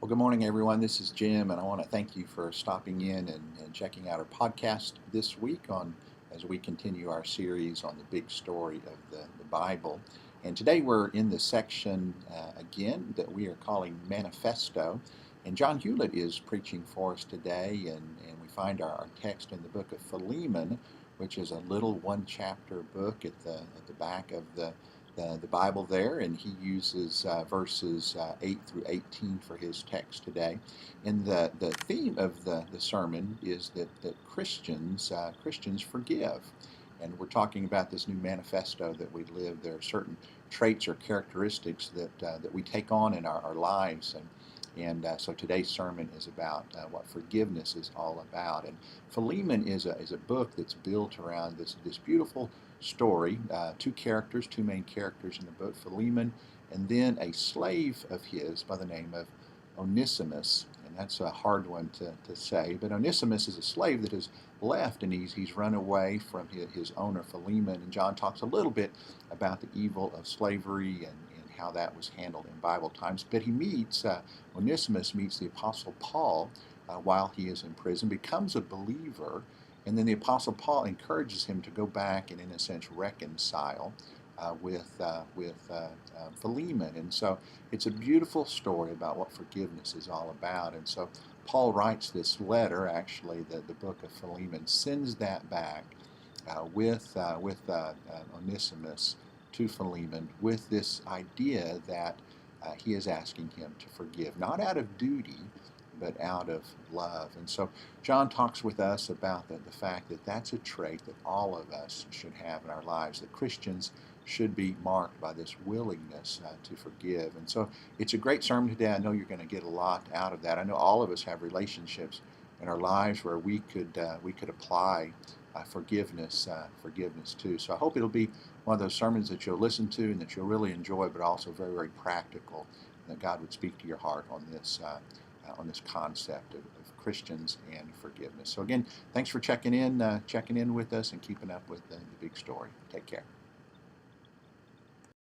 Well, good morning, everyone. This is Jim, and I want to thank you for stopping in and checking out our podcast this week on as we continue our series on the big story of the Bible. And today we're in the section again that we are calling Manifesto. And John Hewlett is preaching for us today, and we find our text in the book of Philemon, which is a little one-chapter book at the back of the Bible there, and he uses verses 8 through 18 for his text today. And the theme of the sermon is that Christians forgive. And we're talking about this new manifesto that we live. There are certain traits or characteristics that we take on in our lives. And so today's sermon is about what forgiveness is all about. And Philemon is a book that's built around this beautiful story. Two main characters in the book, Philemon, and then a slave of his by the name of Onesimus. And that's a hard one to say. But Onesimus is a slave that has left, and he's run away from his owner, Philemon. And John talks a little bit about the evil of slavery and how that was handled in Bible times. But Onesimus meets the Apostle Paul while he is in prison, becomes a believer, and then the Apostle Paul encourages him to go back and, in a sense, reconcile with Philemon. And so it's a beautiful story about what forgiveness is all about. And so Paul writes this letter, actually, the book of Philemon, sends that back with Onesimus to Philemon with this idea that he is asking him to forgive, not out of duty, but out of love. And so John talks with us about the fact that that's a trait that all of us should have in our lives, that Christians should be marked by this willingness to forgive. And so it's a great sermon today. I know you're going to get a lot out of that. I know all of us have relationships in our lives where we could apply forgiveness too. So I hope it'll be one of those sermons that you'll listen to and that you'll really enjoy, but also very, very practical, and that God would speak to your heart on this concept of Christians and forgiveness. So again, thanks for checking in with us and keeping up with the big story. Take care.